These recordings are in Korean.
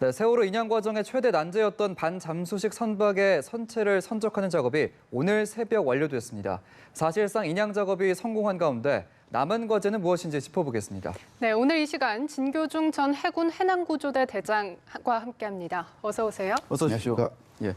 네, 세월호 인양 과정의 최대 난제였던 반잠수식 선박의 선체를 선적하는 작업이 오늘 새벽 완료됐습니다. 사실상 인양 작업이 성공한 가운데 남은 과제는 무엇인지 짚어보겠습니다. 네, 오늘 이 시간 진교중 전 해군 해남구조대 대장과 함께합니다. 어서 오세요. 어서 오십시오. 예.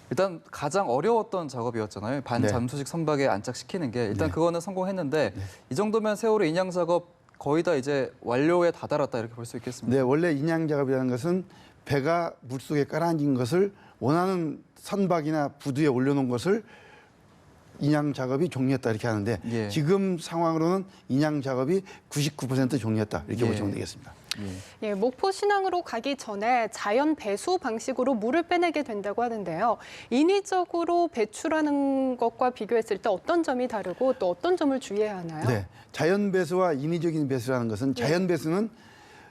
일단 가장 어려웠던 작업이었잖아요. 반잠수식 선박에 안착시키는 게 일단 그거는 성공했는데 이 정도면 세월호 인양 작업 거의 다 이제 완료에 다다랐다 이렇게 볼 수 있겠습니다. 네, 원래 인양 작업이라는 것은 배가 물속에 깔아앉은 것을 원하는 선박이나 부두에 올려놓은 것을 인양 작업이 종료했다 이렇게 하는데 지금 상황으로는 인양 작업이 99% 종료했다 이렇게 보시면 되겠습니다. 예, 목포 신항으로 가기 전에 자연 배수 방식으로 물을 빼내게 된다고 하는데요. 인위적으로 배출하는 것과 비교했을 때 어떤 점이 다르고 또 어떤 점을 주의해야 하나요? 네, 자연 배수와 인위적인 배수라는 것은 자연 배수는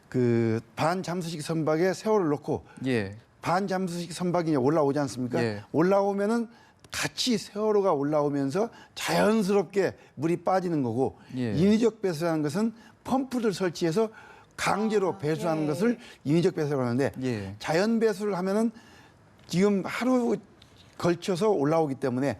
그 반잠수식 선박에 세월을 넣고 반잠수식 선박이 올라오지 않습니까? 올라오면은 같이 세월호가 올라오면서 자연스럽게 물이 빠지는 거고 인위적 배수라는 것은 펌프를 설치해서 강제로 배수하는 것을 인위적 배수라고 하는데 자연 배수를 하면은 지금 하루 걸쳐서 올라오기 때문에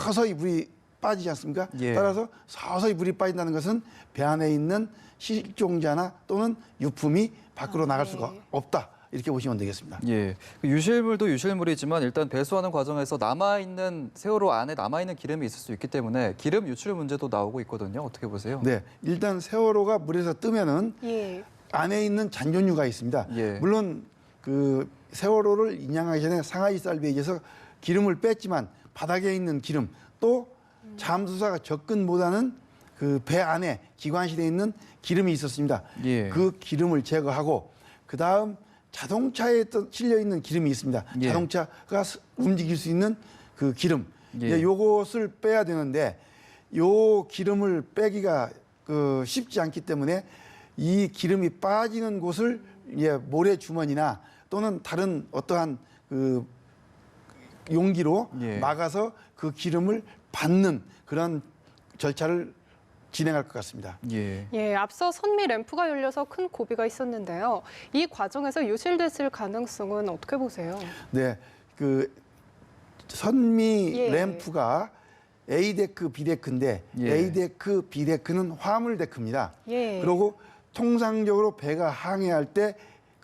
서서히 물이 빠지지 않습니까? 따라서 서서히 물이 빠진다는 것은 배 안에 있는 실종자나 또는 유품이 밖으로 나갈 수가 없다. 이렇게 보시면 되겠습니다. 예, 유실물도 유실물이지만 일단 배수하는 과정에서 남아있는 세월호 안에 남아있는 기름이 있을 수 있기 때문에 기름 유출 문제도 나오고 있거든요. 어떻게 보세요? 네, 일단 세월호가 물에서 뜨면은 안에 있는 잔존유가 있습니다. 물론 그 세월호를 인양하기 전에 상하이 살베이지에서 기름을 뺐지만 바닥에 있는 기름 또 잠수사가 접근 못하는 그 배 안에 기관실에 있는 기름이 있었습니다. 그 기름을 제거하고 그 다음 자동차에 실려 있는 기름이 있습니다. 자동차가 움직일 수 있는 그 기름. 요것을 빼야 되는데 요 기름을 빼기가 쉽지 않기 때문에 이 기름이 빠지는 곳을 모래 주머니나 또는 다른 어떠한 그 용기로 막아서 그 기름을 받는 그런 절차를 진행할 것 같습니다. 앞서 선미 램프가 열려서 큰 고비가 있었는데요. 이 과정에서 유실됐을 가능성은 어떻게 보세요? 네, 그 선미 램프가 A데크, B데크인데 A데크, B데크는 화물 데크입니다. 그리고 통상적으로 배가 항해할 때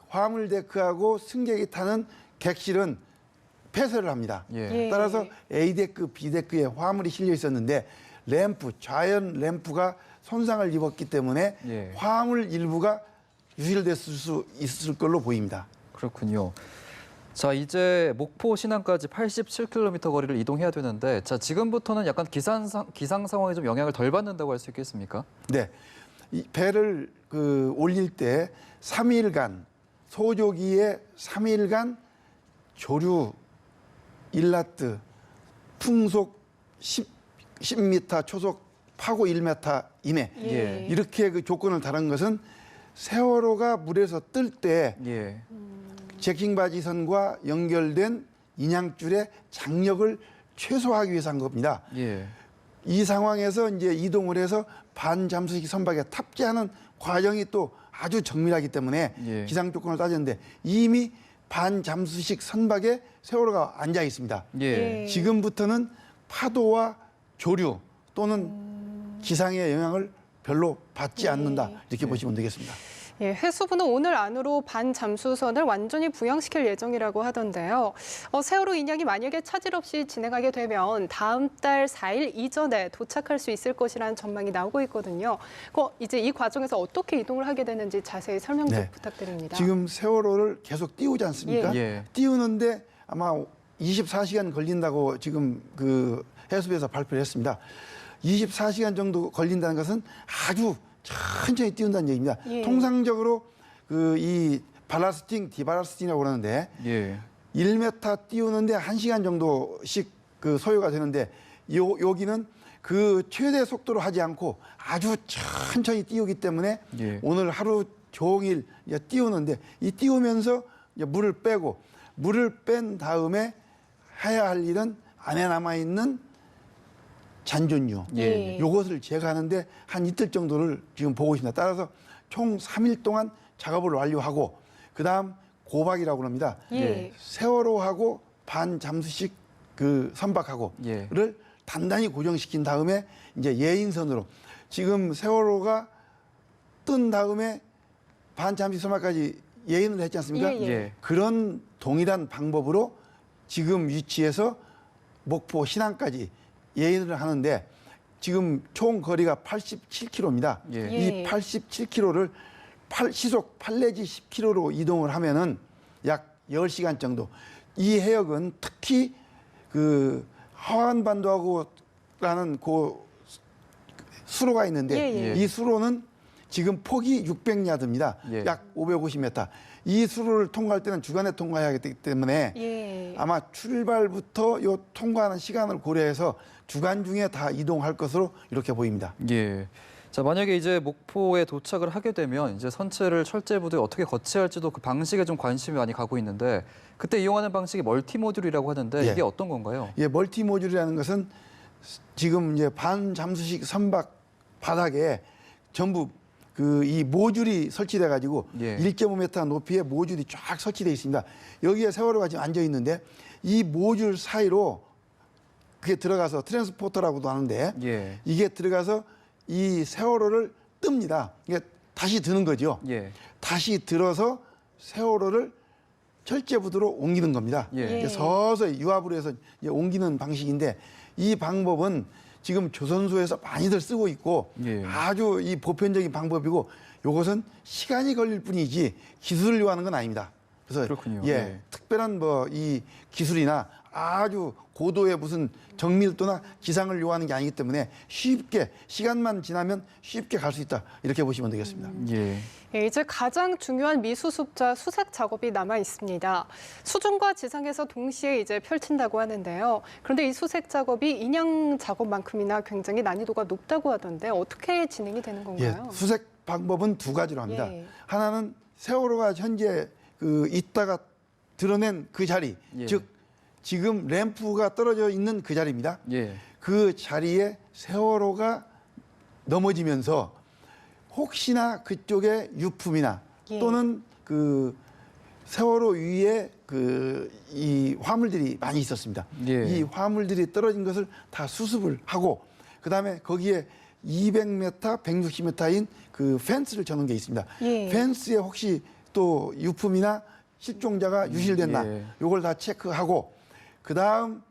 화물 데크하고 승객이 타는 객실은 폐쇄를 합니다. 따라서 A데크, B데크에 화물이 실려 있었는데 램프, 자연 램프가 손상을 입었기 때문에 화물 일부가 유실됐을 수 있을 걸로 보입니다. 그렇군요. 자, 이제 목포 신항까지 87km 거리를 이동해야 되는데 자, 지금부터는 약간 기상 상황에 좀 영향을 덜 받는다고 할 수 있겠습니까? 네. 이 배를 올릴 때 3일간 소조기에 3일간 조류 1나트, 풍속 10m, 초속 파고 1m 이내 이렇게 그 조건을 달은 것은 세월호가 물에서 뜰 때 제킹바지선과 연결된 인양줄의 장력을 최소화하기 위해서 한 겁니다. 이 상황에서 이제 이동을 해서 반잠수식 선박에 탑재하는 과정이 또 아주 정밀하기 때문에 기상 조건을 따졌는데 이미 반잠수식 선박에 세월호가 앉아 있습니다. 지금부터는 파도와 조류 또는 기상의 영향을 별로 받지 않는다 이렇게 보시면 되겠습니다. 해수부는 오늘 안으로 반잠수선을 완전히 부양시킬 예정이라고 하던데요. 세월호 인양이 만약에 차질 없이 진행하게 되면 다음 달 4일 이전에 도착할 수 있을 것이라는 전망이 나오고 있거든요. 이제 이 과정에서 어떻게 이동을 하게 되는지 자세히 설명 좀 부탁드립니다. 지금 세월호를 계속 띄우지 않습니까? 띄우는데 아마 24시간 걸린다고 지금 그 해수부에서 발표를 했습니다. 24시간 정도 걸린다는 것은 아주 천천히 띄운다는 얘기입니다. 통상적으로 이 발라스팅, 디발라스팅이라고 그러는데 1m 띄우는데 1시간 정도씩 그 소요가 되는데 여기는 그 최대 속도로 하지 않고 아주 천천히 띄우기 때문에 오늘 하루 종일 띄우는데 이 띄우면서 물을 빼고 물을 뺀 다음에 해야 할 일은 안에 남아있는 잔존유, 요것을 제거하는데 한 이틀 정도를 지금 보고 있습니다. 따라서 총 3일 동안 작업을 완료하고 그다음 고박이라고 합니다. 예. 세월호하고 반잠수식 그 선박하고를 단단히 고정시킨 다음에 이제 예인선으로 지금 세월호가 뜬 다음에 반잠수식 선박까지 예인을 했지 않습니까? 그런 동일한 방법으로 지금 위치에서 목포 신안까지 예인을 하는데 지금 총 거리가 87km입니다. 이 87km를 시속 8 내지 10km로 이동을 하면은 약 10시간 정도. 이 해역은 특히 그 하완반도하고라는 그 수로가 있는데 이 수로는 지금 폭이 600야드입니다. 약 550m. 이 수로를 통과할 때는 주간에 통과해야 되기 때문에 아마 출발부터 요 통과하는 시간을 고려해서 주간 중에 다 이동할 것으로 이렇게 보입니다. 예. 자, 만약에 이제 목포에 도착을 하게 되면 이제 선체를 철제부두에 어떻게 거치할지도 그 방식에 좀 관심이 많이 가고 있는데 그때 이용하는 방식이 멀티모듈이라고 하는데 이게 어떤 건가요? 예, 멀티모듈이라는 것은 지금 이제 반잠수식 선박 바닥에 전부 그 이 모듈이 설치돼 가지고 1.5m 높이의 모듈이 쫙 설치돼 있습니다. 여기에 세월호가 지금 앉아 있는데 이 모듈 사이로 그게 들어가서 트랜스포터라고도 하는데 이게 들어가서 이 세월호를 뜹니다. 이게 다시 드는 거죠. 다시 들어서 세월호를 철제부두로 옮기는 겁니다. 서서히 유압으로 해서 이제 옮기는 방식인데 이 방법은 지금 조선소에서 많이들 쓰고 있고 아주 이 보편적인 방법이고 이것은 시간이 걸릴 뿐이지 기술을 요하는 건 아닙니다. 그래서 특별한 뭐 이 기술이나 아주 고도의 무슨 정밀도나 기상을 요하는 게 아니기 때문에 쉽게 시간만 지나면 쉽게 갈 수 있다 이렇게 보시면 되겠습니다. 이제 가장 중요한 미수습자 수색 작업이 남아 있습니다. 수중과 지상에서 동시에 이제 펼친다고 하는데요. 그런데 이 수색 작업이 인양 작업만큼이나 굉장히 난이도가 높다고 하던데 어떻게 진행이 되는 건가요? 수색 방법은 두 가지로 합니다. 하나는 세월호가 현재 그 있다가 드러낸 그 자리, 즉 지금 램프가 떨어져 있는 그 자리입니다. 그 자리에 세월호가 넘어지면서 혹시나 그쪽에 유품이나 또는 그 세월호 위에 그 이 화물들이 많이 있었습니다. 이 화물들이 떨어진 것을 다 수습을 하고 그다음에 거기에 200m, 160m인 그 펜스를 쳐놓은 게 있습니다. 펜스에 혹시 또 유품이나 실종자가 유실됐나 요걸 다 체크하고 그다음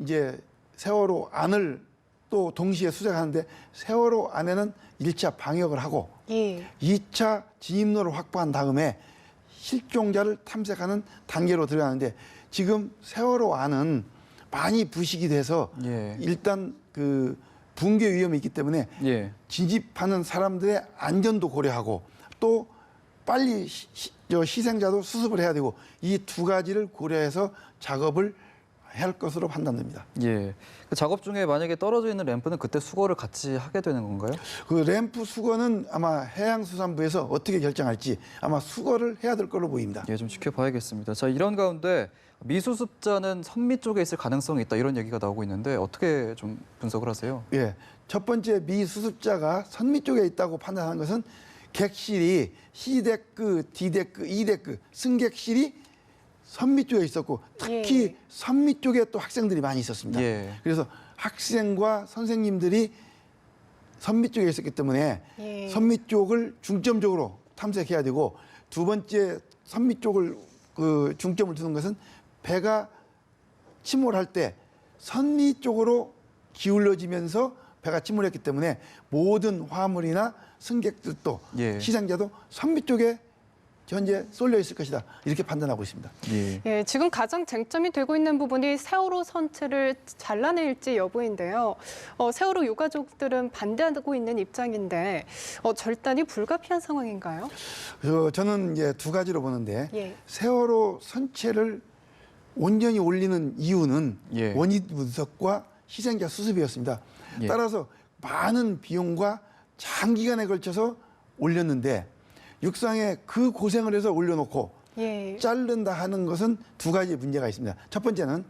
이제 세월호 안을 또 동시에 수색하는데 세월호 안에는 1차 방역을 하고 2차 진입로를 확보한 다음에 실종자를 탐색하는 단계로 들어가는데 지금 세월호 안은 많이 부식이 돼서 일단 그 붕괴 위험이 있기 때문에 진입하는 사람들의 안전도 고려하고 또 빨리 희생자도 수습을 해야 되고 이 두 가지를 고려해서 작업을 할 것으로 판단됩니다. 그 작업 중에 만약에 떨어져 있는 램프는 그때 수거를 같이 하게 되는 건가요? 그 램프 수거는 아마 해양수산부에서 어떻게 결정할지 아마 수거를 해야 될 걸로 보입니다. 좀 지켜봐야겠습니다. 자, 이런 가운데 미수습자는 선미 쪽에 있을 가능성이 있다 이런 얘기가 나오고 있는데 어떻게 좀 분석을 하세요? 첫 번째 미수습자가 선미 쪽에 있다고 판단하는 것은 객실이 C데크, D데크, E데크 승객실이 선미 쪽에 있었고 특히 선미 쪽에 또 학생들이 많이 있었습니다. 그래서 학생과 선생님들이 선미 쪽에 있었기 때문에 선미 쪽을 중점적으로 탐색해야 되고 두 번째 선미 쪽을 그 중점을 두는 것은 배가 침몰할 때 선미 쪽으로 기울어지면서 배가 침몰했기 때문에 모든 화물이나 승객들도 희생자도 선미 쪽에 현재 쏠려 있을 것이다 이렇게 판단하고 있습니다. 지금 가장 쟁점이 되고 있는 부분이 세월호 선체를 잘라낼지 여부인데요. 세월호 유가족들은 반대하고 있는 입장인데 절단이 불가피한 상황인가요? 저는 이제 두 가지로 보는데 세월호 선체를 온전히 올리는 이유는 원인 분석과 희생자 수습이었습니다. 따라서 많은 비용과 장기간에 걸쳐서 올렸는데 육상에 그 고생을 해서 올려놓고 자른다 하는 것은 두 가지 문제가 있습니다. 첫 번째는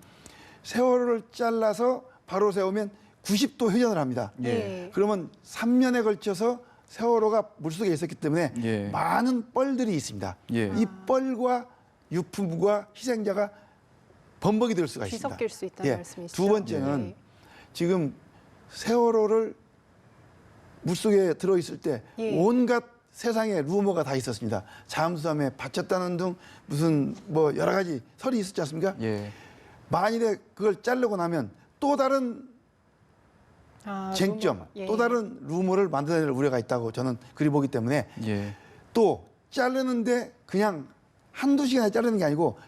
세월호를 잘라서 바로 세우면 90도 회전을 합니다. 그러면 3년에 걸쳐서 세월호가 물속에 있었기 때문에 많은 뻘들이 있습니다. 이 뻘과 유품과 희생자가 범벅이 될 수가 있습니다. 뒤섞일 수 있다는 말씀이시죠? 두 번째는 지금 세월호를 물속에 들어있을 때 온갖 세상에 루머가 다 있었습니다. 잠수함에 받쳤다는 등 무슨 뭐 여러 가지 설이 있었지 않습니까? 만일에 그걸 자르고 나면 또 다른 쟁점, 또 다른 루머를 만들어낼 우려가 있다고 저는 그리 보기 때문에 또 자르는데 그냥 한두 시간에 자르는 게 아니고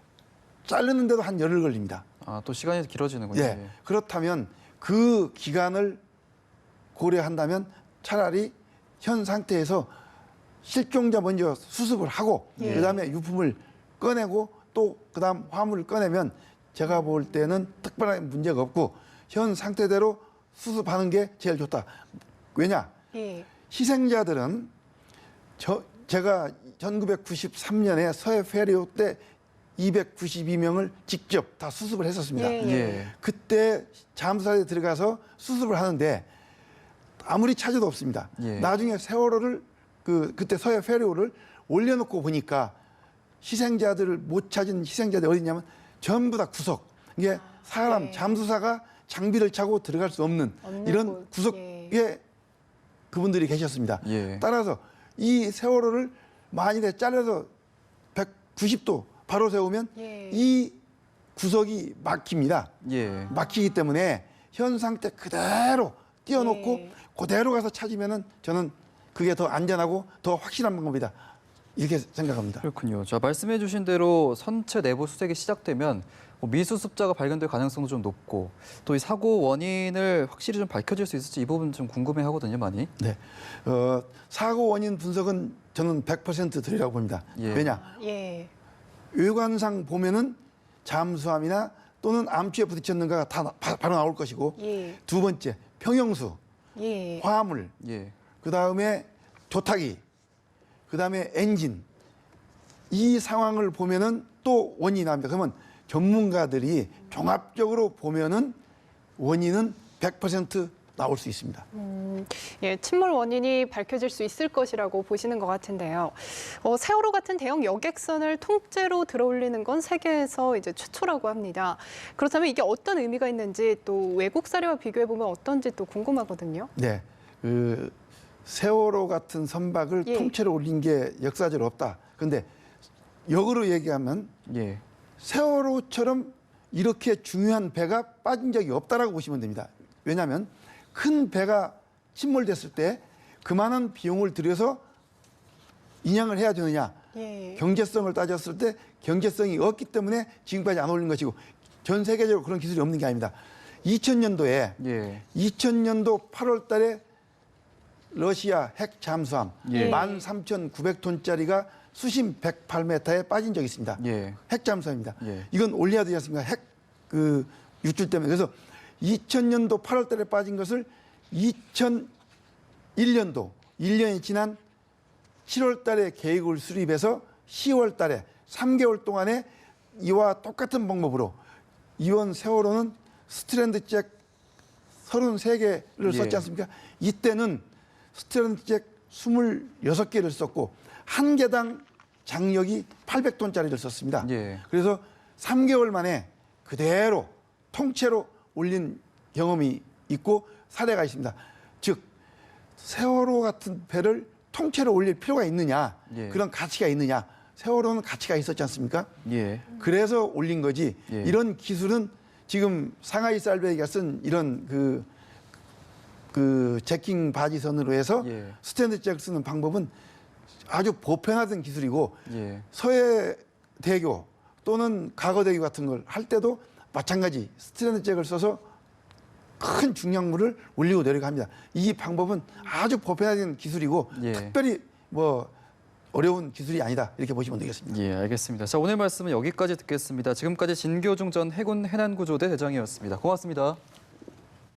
자르는데도 한 열흘 걸립니다. 또 시간이 길어지는군요. 그렇다면 그 기간을 고려한다면 차라리 현 상태에서 실종자 먼저 수습을 하고 그다음에 유품을 꺼내고 또 그다음 화물을 꺼내면 제가 볼 때는 특별한 문제가 없고 현 상태대로 수습하는 게 제일 좋다. 왜냐? 희생자들은 제가 1993년에 서해 페리오 때 292명을 직접 다 수습을 했었습니다. 그때 잠수함에 들어가서 수습을 하는데 아무리 찾아도 없습니다. 나중에 세월호를 그때 서해 페리오를 올려놓고 보니까 희생자들을 못 찾은 희생자들이 어디 있냐면 전부 다 구석. 이게 사람 잠수사가 장비를 차고 들어갈 수 없는 이런 구석에 그분들이 계셨습니다. 따라서 이 세월호를 만일에 잘라서 190도 바로 세우면 이 구석이 막힙니다. 막히기 때문에 현 상태 그대로 띄워놓고 그대로 가서 찾으면은 저는 그게 더 안전하고 더 확실한 방법이다. 이렇게 생각합니다. 그렇군요. 자, 말씀해 주신 대로 선체 내부 수색이 시작되면 미수습자가 발견될 가능성도 좀 높고 또 이 사고 원인을 확실히 좀 밝혀질 수 있을지 이 부분 좀 궁금해 하거든요, 많이. 네. 사고 원인 분석은 저는 100% 드리라고 봅니다. 왜냐? 외관상 보면은 잠수함이나 또는 암초에 부딪혔는가가 다 바로 나올 것이고 두 번째, 평형수, 화물, 그다음에 조타기, 그다음에 엔진 이 상황을 보면은 또 원인이 나옵니다. 그러면 전문가들이 종합적으로 보면은 원인은 100% 나올 수 있습니다. 침몰 원인이 밝혀질 수 있을 것이라고 보시는 것 같은데요. 세월호 같은 대형 여객선을 통째로 들어올리는 건 세계에서 이제 최초라고 합니다. 그렇다면 이게 어떤 의미가 있는지 또 외국 사례와 비교해 보면 어떤지 또 궁금하거든요. 네, 세월호 같은 선박을 통째로 올린 게 역사적으로 없다. 그런데 역으로 얘기하면 세월호처럼 이렇게 중요한 배가 빠진 적이 없다라고 보시면 됩니다. 왜냐하면 큰 배가 침몰됐을 때 그만한 비용을 들여서 인양을 해야 되느냐. 경제성을 따졌을 때 경제성이 없기 때문에 지금까지 안 올린 것이고 전 세계적으로 그런 기술이 없는 게 아닙니다. 2000년도 8월 달에 러시아 핵 잠수함 13,900톤짜리가 수심 108m에 빠진 적이 있습니다. 핵 잠수함입니다. 이건 올려야 되지 않습니까? 핵 유출 때문에. 그래서 2000년도 8월 달에 빠진 것을 2001년도 1년이 지난 7월 달에 계획을 수립해서 10월 달에 3개월 동안에 이와 똑같은 방법으로 이번 세월호는 스트랜드 잭 33개를 썼지 않습니까? 이때는 스트랜드 잭 26개를 썼고 한 개당 장력이 800톤짜리를 썼습니다. 그래서 3개월 만에 그대로 통째로 올린 경험이 있고 사례가 있습니다. 즉 세월호 같은 배를 통째로 올릴 필요가 있느냐, 그런 가치가 있느냐. 세월호는 가치가 있었지 않습니까? 그래서 올린 거지. 이런 기술은 지금 상하이 쌀베이가 쓴 이런 그 제킹 바지선으로 해서 스탠드 잭 쓰는 방법은 아주 보편화된 기술이고 서해 대교 또는 과거 대교 같은 걸 할 때도 마찬가지 스트랜드 잭을 써서 큰 중량물을 올리고 내려갑니다. 이 방법은 아주 보편화된 기술이고 특별히 뭐 어려운 기술이 아니다 이렇게 보시면 되겠습니다. 알겠습니다. 자, 오늘 말씀은 여기까지 듣겠습니다. 지금까지 진교중 전 해군 해난구조대 대장이었습니다. 고맙습니다.